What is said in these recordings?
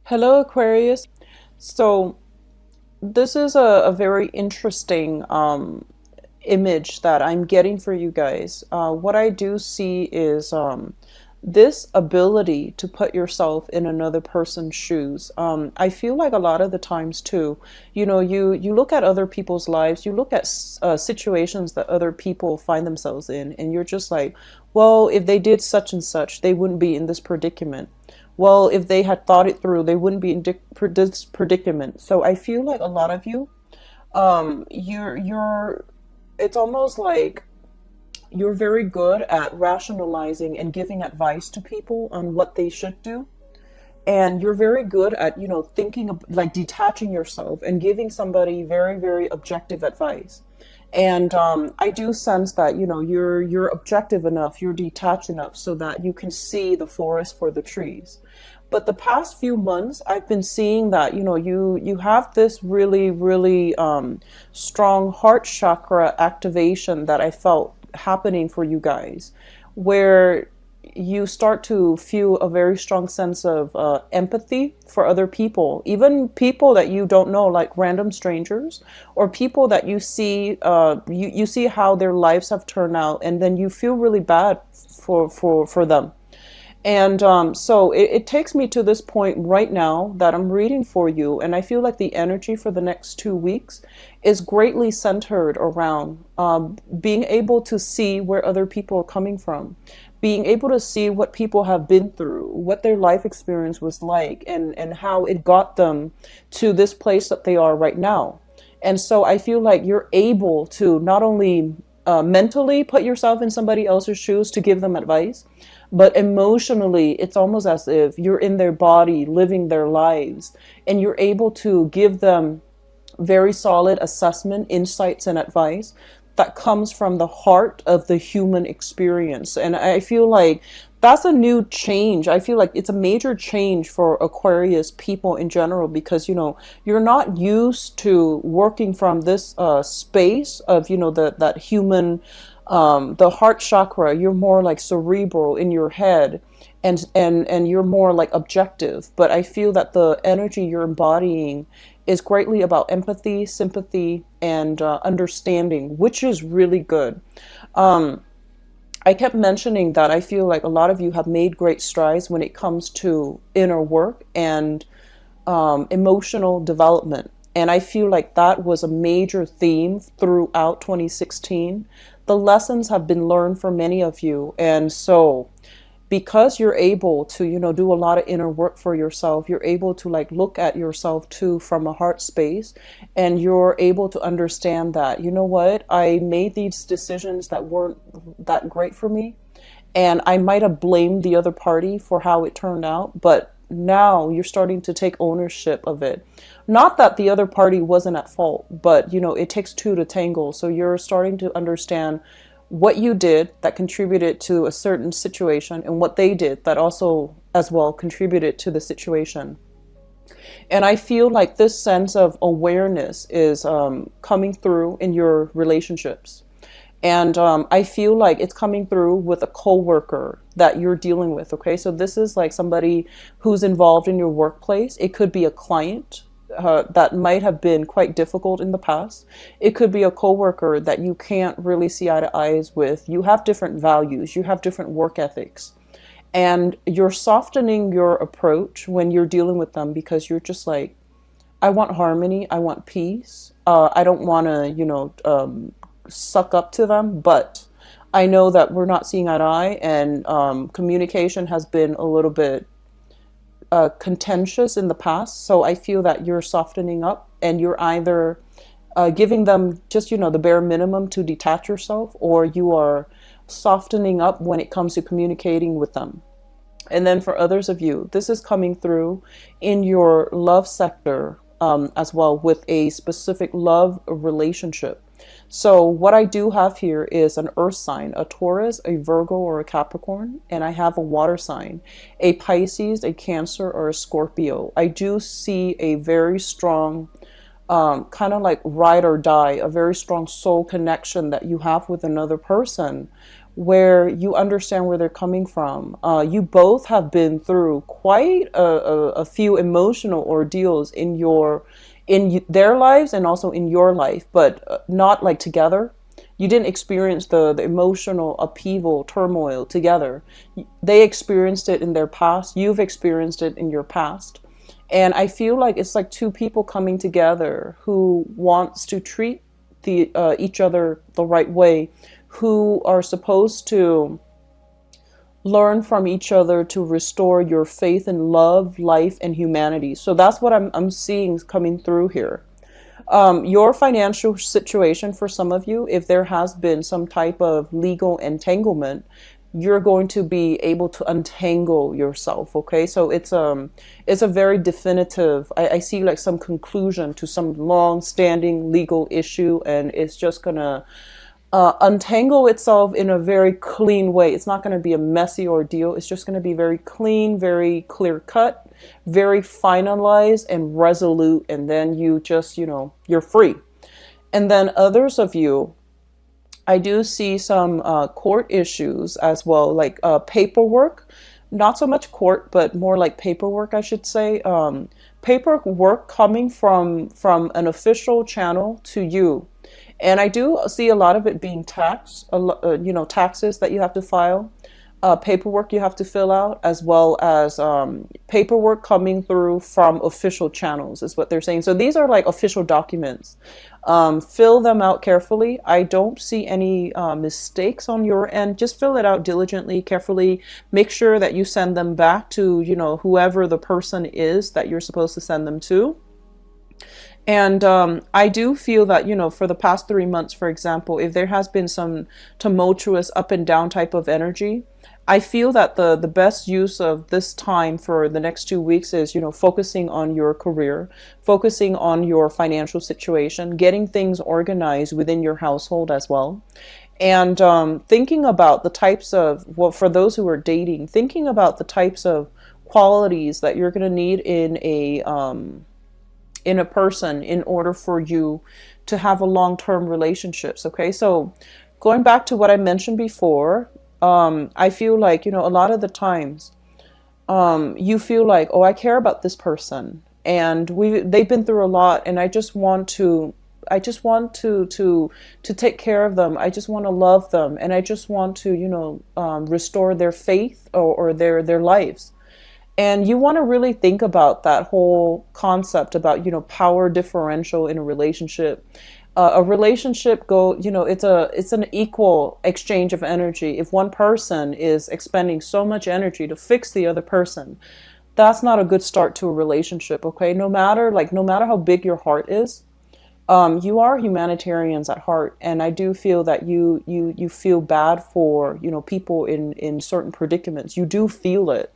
Hello, Aquarius. So this is a very interesting image that I'm getting for you guys. What I do see is this ability to put yourself in another person's shoes. I feel like a lot of the times too, you look at other people's lives, you look at situations that other people find themselves in, and you're just like, well, if they did such and such, they wouldn't be in this predicament. Well, if they had thought it through, they wouldn't be in this predicament. So I feel like a lot of you, you're it's almost like you're very good at rationalizing and giving advice to people on what they should do. And you're very good at, thinking of like detaching yourself and giving somebody very, very objective advice. And I do sense that, you're objective enough, you're detached enough so that you can see the forest for the trees. But the past few months, I've been seeing that, you have this really, really strong heart chakra activation that I felt happening for you guys, where you start to feel a very strong sense of empathy for other people, even people that you don't know, like random strangers, or people that you see, you see how their lives have turned out, and then you feel really bad for them. And so it takes me to this point right now that I'm reading for you, and I feel like the energy for the next 2 weeks is greatly centered around being able to see where other people are coming from, being able to see what people have been through, what their life experience was like, and how it got them to this place that they are right now. And so I feel like you're able to not only mentally put yourself in somebody else's shoes to give them advice, but emotionally, it's almost as if you're in their body, living their lives, and you're able to give them very solid assessment, insights, and advice that comes from the heart of the human experience. And I feel like that's a new change. I feel like it's a major change for Aquarius people in general because, you're not used to working from this space of, that human, the heart chakra. You're more like cerebral in your head, and you're more like objective. But I feel that the energy you're embodying is greatly about empathy, sympathy, and understanding, which is really good. I kept mentioning that I feel like a lot of you have made great strides when it comes to inner work and emotional development. And I feel like that was a major theme throughout 2016. The lessons have been learned for many of you. And so because you're able to, do a lot of inner work for yourself, you're able to like look at yourself too from a heart space, and you're able to understand that, you know what, I made these decisions that weren't that great for me, and I might have blamed the other party for how it turned out, but now you're starting to take ownership of it. Not that the other party wasn't at fault, but it takes two to tangle. So you're starting to understand what you did that contributed to a certain situation and what they did that also as well contributed to the situation. And I feel like this sense of awareness is coming through in your relationships. And I feel like it's coming through with a coworker that you're dealing with. Okay, so this is like somebody who's involved in your workplace. It could be a client that might have been quite difficult in the past. It could be a coworker that you can't really see eye to eyes with. You have different values. You have different work ethics. And you're softening your approach when you're dealing with them because you're just like, I want harmony. I want peace. I don't want to, suck up to them, but I know that we're not seeing eye to eye, and communication has been a little bit contentious in the past. So I feel that you're softening up, and you're either giving them just, the bare minimum to detach yourself, or you are softening up when it comes to communicating with them. And then for others of you, this is coming through in your love sector as well, with a specific love relationship. So what I do have here is an earth sign, a Taurus, a Virgo, or a Capricorn, and I have a water sign, a Pisces, a Cancer, or a Scorpio. I do see a very strong kind of like ride or die, a very strong soul connection that you have with another person, where you understand where they're coming from. You both have been through quite a few emotional ordeals in their lives and also in your life, but not like together. You didn't experience the emotional upheaval, turmoil together. They experienced it in their past. You've experienced it in your past. And I feel like it's like two people coming together who wants to treat each other the right way, who are supposed to learn from each other to restore your faith in love, life, and humanity. So that's what I'm seeing coming through here. Your financial situation for some of you, if there has been some type of legal entanglement, you're going to be able to untangle yourself. Okay, so it's a very definitive. I see like some conclusion to some long-standing legal issue, and it's just gonna untangle itself in a very clean way. It's not going to be a messy ordeal. It's just going to be very clean, very clear cut, very finalized and resolute. And then you just, you're free. And then others of you, I do see some court issues as well, like paperwork. Not so much court, but more like paperwork, I should say. Paperwork coming from an official channel to you. And I do see a lot of it being tax, taxes that you have to file, paperwork you have to fill out, as well as paperwork coming through from official channels is what they're saying. So these are like official documents. Fill them out carefully. I don't see any mistakes on your end. Just fill it out diligently, carefully. Make sure that you send them back to, whoever the person is that you're supposed to send them to. And I do feel that, for the past 3 months, for example, if there has been some tumultuous up and down type of energy, I feel that the best use of this time for the next 2 weeks is, focusing on your career, focusing on your financial situation, getting things organized within your household as well. And thinking about the types of, well, for those who are dating, thinking about the types of qualities that you're going to need in a person in order for you to have a long-term relationships. Okay, so going back to what I mentioned before, I feel like, a lot of the times you feel like, oh, I care about this person and they've been through a lot, and I just want to take care of them. I just want to love them, and I just want to restore their faith or their lives. And you want to really think about that whole concept about, power differential in a relationship. A relationship it's an equal exchange of energy. If one person is expending so much energy to fix the other person, that's not a good start to a relationship. Okay, no matter how big your heart is, you are humanitarians at heart, and I do feel that you feel bad for people in certain predicaments. You do feel it.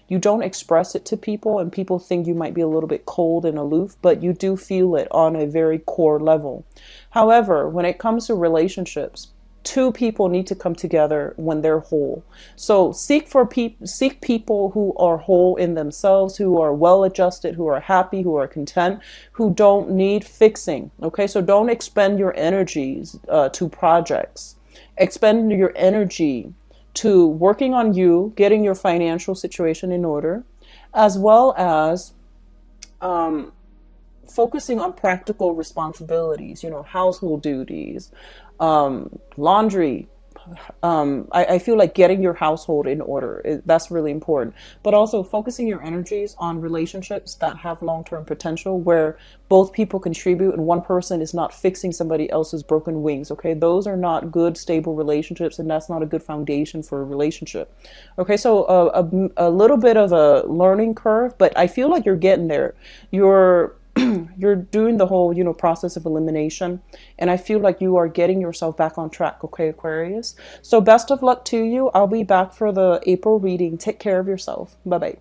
You don't express it to people, and people think you might be a little bit cold and aloof, but you do feel it on a very core level. However, when it comes to relationships, two people need to come together when they're whole. So seek people who are whole in themselves, who are well adjusted, who are happy, who are content, who don't need fixing. Okay, so don't expend your energies to projects. Expend your energy to working on you, getting your financial situation in order, as well as focusing on practical responsibilities, household duties, laundry. I feel like getting your household in order, that's really important. But also focusing your energies on relationships that have long-term potential, where both people contribute and one person is not fixing somebody else's broken wings. Okay, those are not good, stable relationships, and that's not a good foundation for a relationship. Okay, so a little bit of a learning curve, but I feel like you're getting there. You're doing the whole, process of elimination, and I feel like you are getting yourself back on track. Okay, Aquarius. So best of luck to you. I'll be back for the April reading. Take care of yourself. Bye-bye.